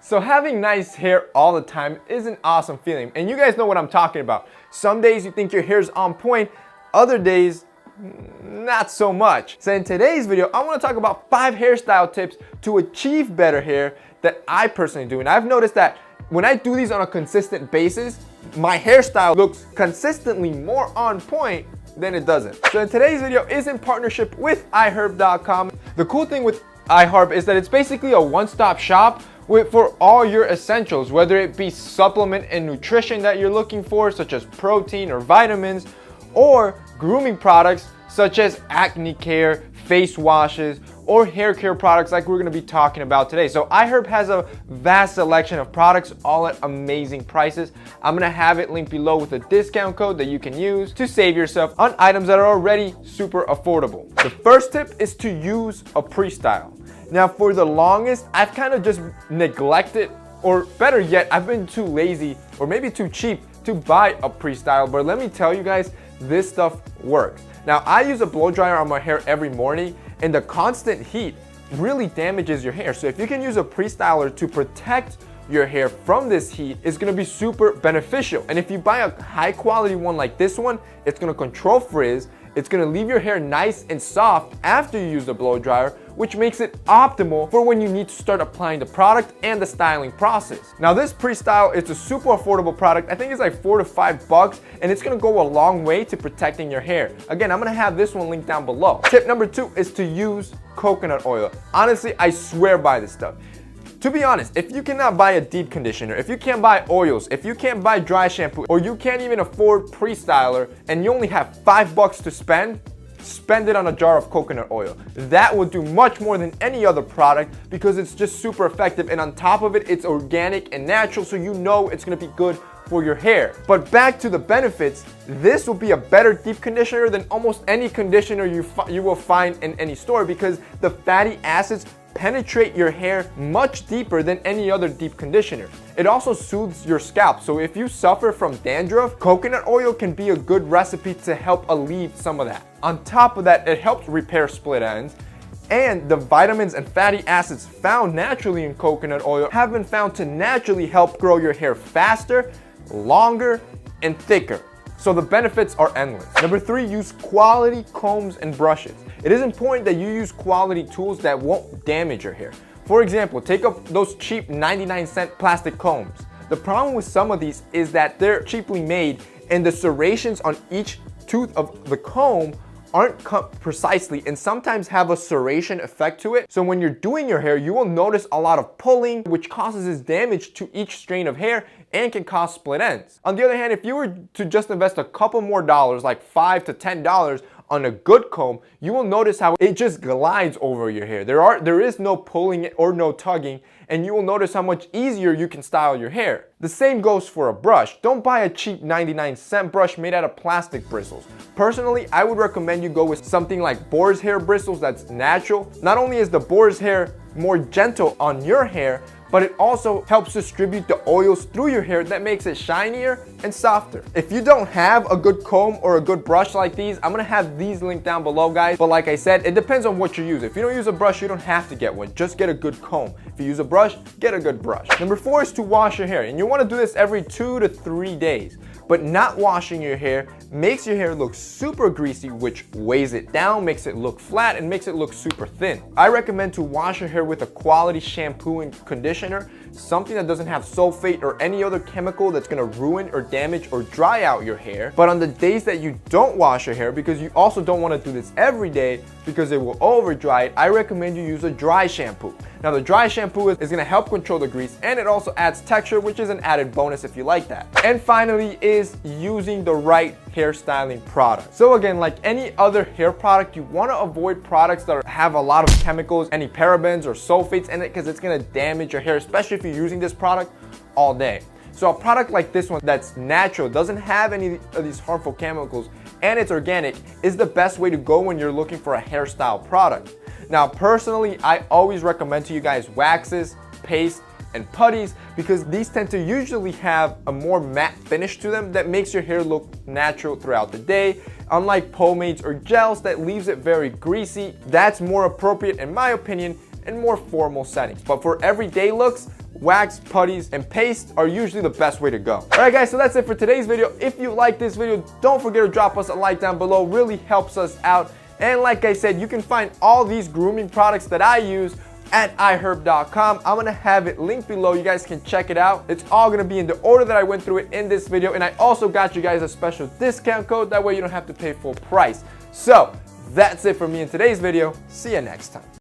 So having nice hair all the time is an awesome feeling, and you guys know what I'm talking about. Some days you think your hair's on point, other days not so much. So in today's video, I want to talk about 5 hairstyle tips to achieve better hair that I personally do. And I've noticed that when I do these on a consistent basis, my hairstyle looks consistently more on point than it doesn't. So in today's video is in partnership with iHerb.com. The cool thing with iHerb is that it's basically a one-stop shop for all your essentials, whether it be supplement and nutrition that you're looking for, such as protein or vitamins, or grooming products such as acne care, face washes, or hair care products like we're going to be talking about today. So iHerb has a vast selection of products, all at amazing prices. I'm going to have it linked below with a discount code that you can use to save yourself on items that are already super affordable. The first tip is to use a pre-style. Now for the longest, I've kind of just neglected, or better yet, I've been too lazy or maybe too cheap to buy a pre-style, but let me tell you guys, this stuff works. Now I use a blow dryer on my hair every morning, and the constant heat really damages your hair. So if you can use a pre-styler to protect your hair from this heat, it's gonna be super beneficial. And if you buy a high quality one like this one, it's gonna control frizz, it's gonna leave your hair nice and soft after you use the blow dryer, which makes it optimal for when you need to start applying the product and the styling process. Now this pre-style is a super affordable product. I think it's like $4 to $5, and it's gonna go a long way to protecting your hair. Again, I'm gonna have this one linked down below. Tip number 2 is to use coconut oil. Honestly, I swear by this stuff. To be honest, if you cannot buy a deep conditioner, if you can't buy oils, if you can't buy dry shampoo, or you can't even afford pre-styler and you only have $5 to spend it on a jar of coconut oil. That will do much more than any other product because it's just super effective, and on top of it, it's organic and natural, so you know it's gonna be good for your hair. But back to the benefits, this will be a better deep conditioner than almost any conditioner you will find in any store, because the fatty acids penetrate your hair much deeper than any other deep conditioner. It also soothes your scalp, so if you suffer from dandruff, coconut oil can be a good recipe to help alleviate some of that. On top of that, it helps repair split ends, and the vitamins and fatty acids found naturally in coconut oil have been found to naturally help grow your hair faster, longer, and thicker. So the benefits are endless. Number 3, use quality combs and brushes. It is important that you use quality tools that won't damage your hair. For example, take up those cheap 99-cent plastic combs. The problem with some of these is that they're cheaply made, and the serrations on each tooth of the comb aren't cut precisely and sometimes have a serration effect to it. So when you're doing your hair, you will notice a lot of pulling, which causes damage to each strand of hair and can cause split ends. On the other hand, if you were to just invest a couple more dollars, like $5 to $10 on a good comb, you will notice how it just glides over your hair. There is no pulling or no tugging, and you will notice how much easier you can style your hair. The same goes for a brush. Don't buy a cheap 99-cent brush made out of plastic bristles. Personally, I would recommend you go with something like boar's hair bristles that's natural. Not only is the boar's hair more gentle on your hair, but it also helps distribute the oils through your hair that makes it shinier and softer. If you don't have a good comb or a good brush like these, I'm gonna have these linked down below, guys. But like I said, it depends on what you use. If you don't use a brush, you don't have to get one. Just get a good comb. If you use a brush, get a good brush. Number 4 is to wash your hair. And you wanna do this every 2 to 3 days. But not washing your hair makes your hair look super greasy, which weighs it down, makes it look flat, and makes it look super thin. I recommend to wash your hair with a quality shampoo and conditioner, something that doesn't have sulfate or any other chemical that's gonna ruin or damage or dry out your hair. But on the days that you don't wash your hair, because you also don't wanna do this every day because it will over dry it, I recommend you use a dry shampoo. Now the dry shampoo is gonna help control the grease, and it also adds texture, which is an added bonus if you like that. And finally is using the right hairstyling product. So again, like any other hair product, you wanna avoid products that have a lot of chemicals, any parabens or sulfates in it, because it's gonna damage your hair, especially if you're using this product all day. So a product like this one that's natural, doesn't have any of these harmful chemicals, and it's organic, is the best way to go when you're looking for a hairstyle product. Now personally, I always recommend to you guys waxes, paste, and putties, because these tend to usually have a more matte finish to them that makes your hair look natural throughout the day, unlike pomades or gels that leaves it very greasy. That's more appropriate in my opinion in more formal settings. But for everyday looks, wax, putties, and paste are usually the best way to go. Alright guys, so that's it for today's video. If you like this video, don't forget to drop us a like down below. Really helps us out. And like I said, you can find all these grooming products that I use at iHerb.com. I'm gonna have it linked below. You guys can check it out. It's all gonna be in the order that I went through it in this video. And I also got you guys a special discount code. That way you don't have to pay full price. So that's it for me in today's video. See you next time.